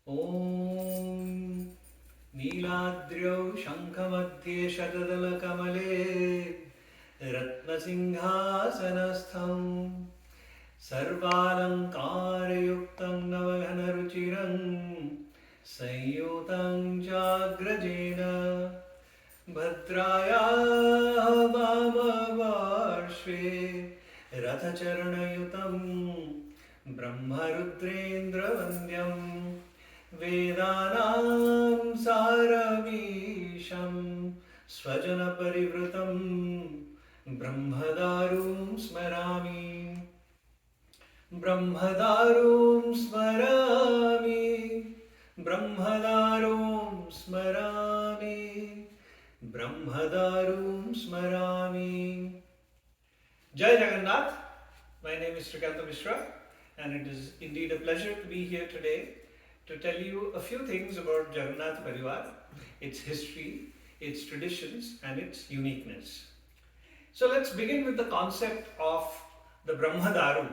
ॐ नीलाद्र्यौ शङ्खमध्ये शतदलकमले रत्नसिंहासनस्थं सर्वालङ्कारयुक्तं नवघनरुचिरं संयुतं चाग्रजेन भद्रायाः वामपार्श्वे रथचरणयुतं ब्रह्मरुद्रेन्द्रवन्द्यं वेदानां सारमीशं स्वजनपरिवृतं ब्रह्मदारुं स्मरामि ब्रह्मदारुं स्मरामि ब्रह्मदारुं स्मरामि ब्रह्मदारुं स्मरामि. Jai Jagannath. My name is Srikanta Mishra, and it is indeed a pleasure to be here today to tell you a few things about Jagannath Parivar, its history, its traditions, and its uniqueness. So let's begin with the concept of the Brahmadaru,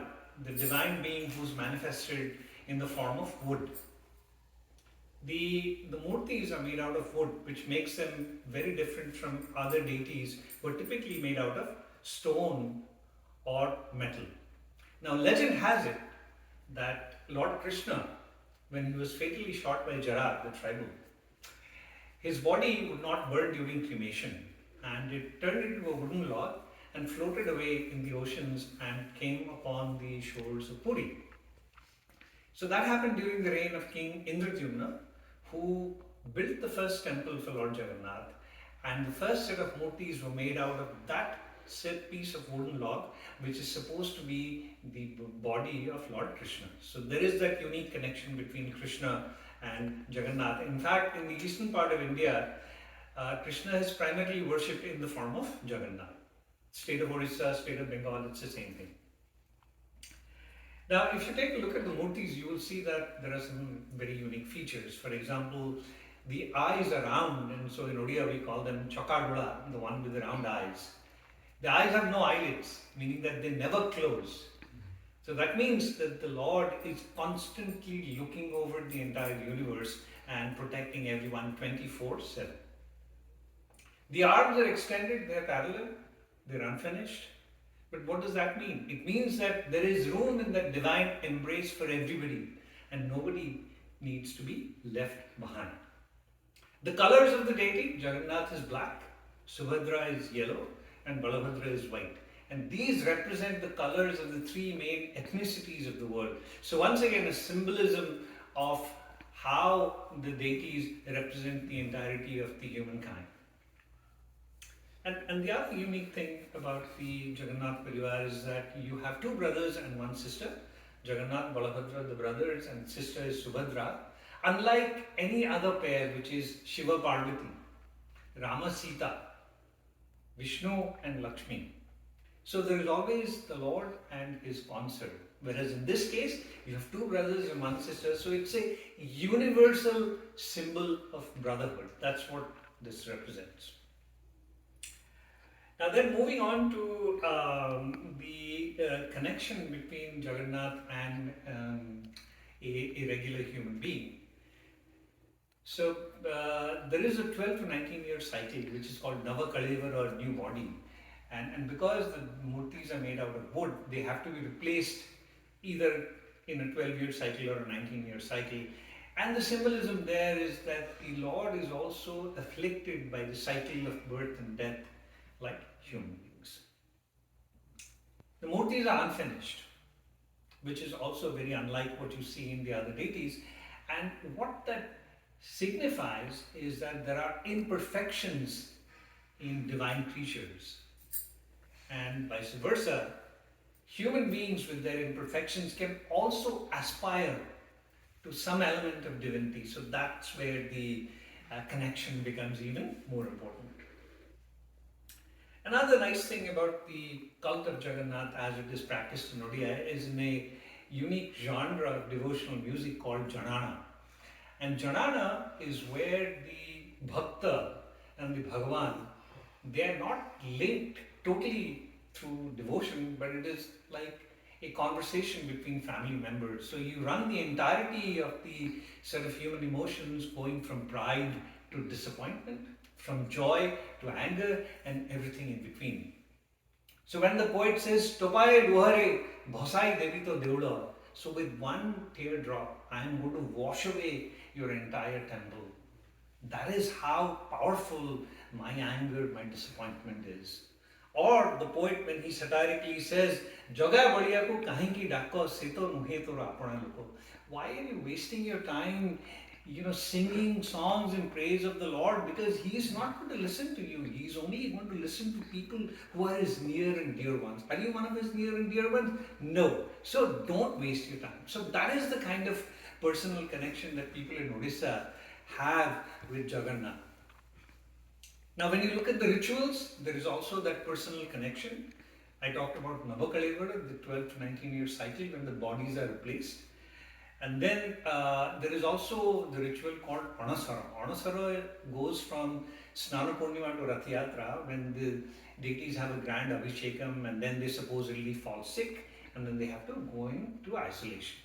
the divine being who's manifested in the form of wood. The murtis are made out of wood, which makes them very different from other deities who are typically made out of stone or metal. Now, legend has it that Lord Krishna, when he was fatally shot by Jagannath, the tribal, his body would not burn during cremation, and it turned into a wooden log and floated away in the oceans and came upon the shores of Puri. So that happened during the reign of King Indradyumna, who built the first temple for Lord Jagannath, and the first set of murtis were made out of that said piece of wooden log, which is supposed to be the body of Lord Krishna. So there is that unique connection between Krishna and Jagannath. In fact, in the eastern part of India, Krishna is primarily worshipped in the form of Jagannath. State of Orissa, state of Bengal, it's the same thing. Now, if you take a look at the murtis, you will see that there are some very unique features. For example, the eyes are round, and so in Odia we call them chakadula, the one with the round eyes. The eyes have no eyelids, meaning that they never close. So that means that the Lord is constantly looking over the entire universe and protecting everyone 24/7. The arms are extended, they are parallel, they are unfinished. But what does that mean? It means that there is room in that divine embrace for everybody, and nobody needs to be left behind. The colors of the deity, Jagannath is black, Subhadra is yellow, and Balabhadra is white. And these represent the colors of the three main ethnicities of the world. So once again, a symbolism of how the deities represent the entirety of the humankind. And the other unique thing about the Jagannath Parivar is that you have two brothers and one sister. Jagannath, Balabhadra, the brothers, and sister is Subhadra. Unlike any other pair, which is Shiva Parvati, Rama Sita, Vishnu and Lakshmi. So there is always the Lord and his consort. Whereas in this case, you have two brothers and one sister. So it's a universal symbol of brotherhood. That's what this represents. Now then, moving on to the connection between Jagannath and a regular human being. So there is a 12 to 19 year cycle which is called Navakalivar or new body, and because the murtis are made out of wood, they have to be replaced either in a 12-year cycle or a 19-year cycle. And the symbolism there is that the Lord is also afflicted by the cycle of birth and death like human beings. The murtis are unfinished, which is also very unlike what you see in the other deities. And what that signifies is that there are imperfections in divine creatures, and vice versa. Human beings with their imperfections can also aspire to some element of divinity. So that's where the connection becomes even more important. Another nice thing about the cult of Jagannath as it is practiced in Odia is in a unique genre of devotional music called Janana. And Janana is where the Bhakta and the Bhagavan, they are not linked totally through devotion, but it is like a conversation between family members. So you run the entirety of the set of human emotions, going from pride to disappointment, from joy to anger, and everything in between. So when the poet says, Topaye duhare bhasai devi to devda, so with one teardrop, I am going to wash away your entire temple. That is how powerful my anger, my disappointment is. Or the poet, when he satirically says, Jaga badiya ko kahin ki dakko seto nuhe to rapana loko. Why are you wasting your time, singing songs in praise of the Lord? Because He is not going to listen to you. He is only going to listen to people who are His near and dear ones. Are you one of His near and dear ones? No. So don't waste your time. So that is the kind of personal connection that people in Odisha have with Jagannath. Now, when you look at the rituals, there is also that personal connection. I talked about Navakalevada, the 12 to 19 year cycle when the bodies are replaced. And then there is also the ritual called Anasara. Anasara goes from Snana Purnima to Rath Yatra, when the deities have a grand Abhishekam and then they supposedly fall sick and then they have to go into isolation.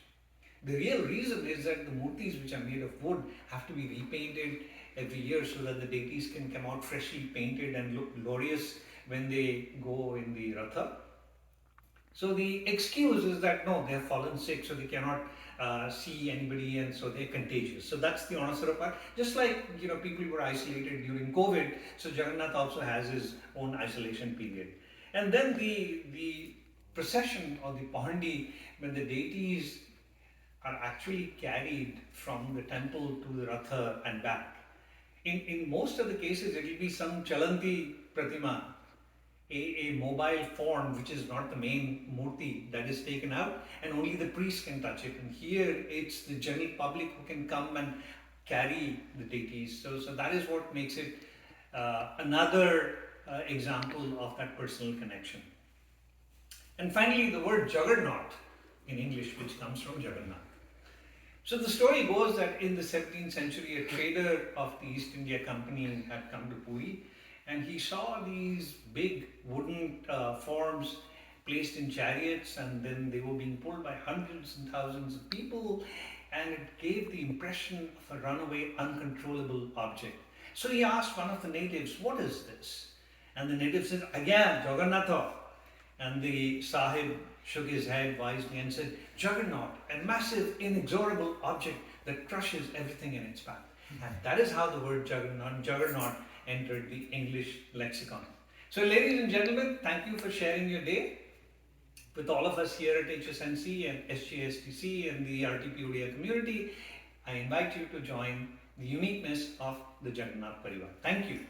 The real reason is that the murtis, which are made of wood, have to be repainted every year so that the deities can come out freshly painted and look glorious when they go in the Ratha. So the excuse is that no, they have fallen sick, so they cannot see anybody, and so they're contagious. So that's the Anasara part. Just like people were isolated during COVID, so Jagannath also has his own isolation period. And then the procession or the Pahandi, when the deities are actually carried from the temple to the Ratha and back. In most of the cases, it will be some Chalanti Pratima, a mobile form which is not the main murti that is taken out, and only the priest can touch it. And here it's the general public who can come and carry the deities. So that is what makes it another example of that personal connection. And finally, the word Juggernaut in English, which comes from Jagannath. So the story goes that in the 17th century, a trader of the East India Company had come to Puri, and he saw these big wooden forms placed in chariots, and then they were being pulled by hundreds and thousands of people, and it gave the impression of a runaway, uncontrollable object. So he asked one of the natives, "What is this?" And the native said, "Again, Jagannatha." And the Sahib shook his head wisely and said, "Juggernaut, a massive, inexorable object that crushes everything in its path." And that is how the word juggernaut entered the English lexicon. So, ladies and gentlemen, thank you for sharing your day with all of us here at HSNC and SGSTC and the RTP Odia community. I invite you to join the uniqueness of the Jagannath Parivar. Thank you.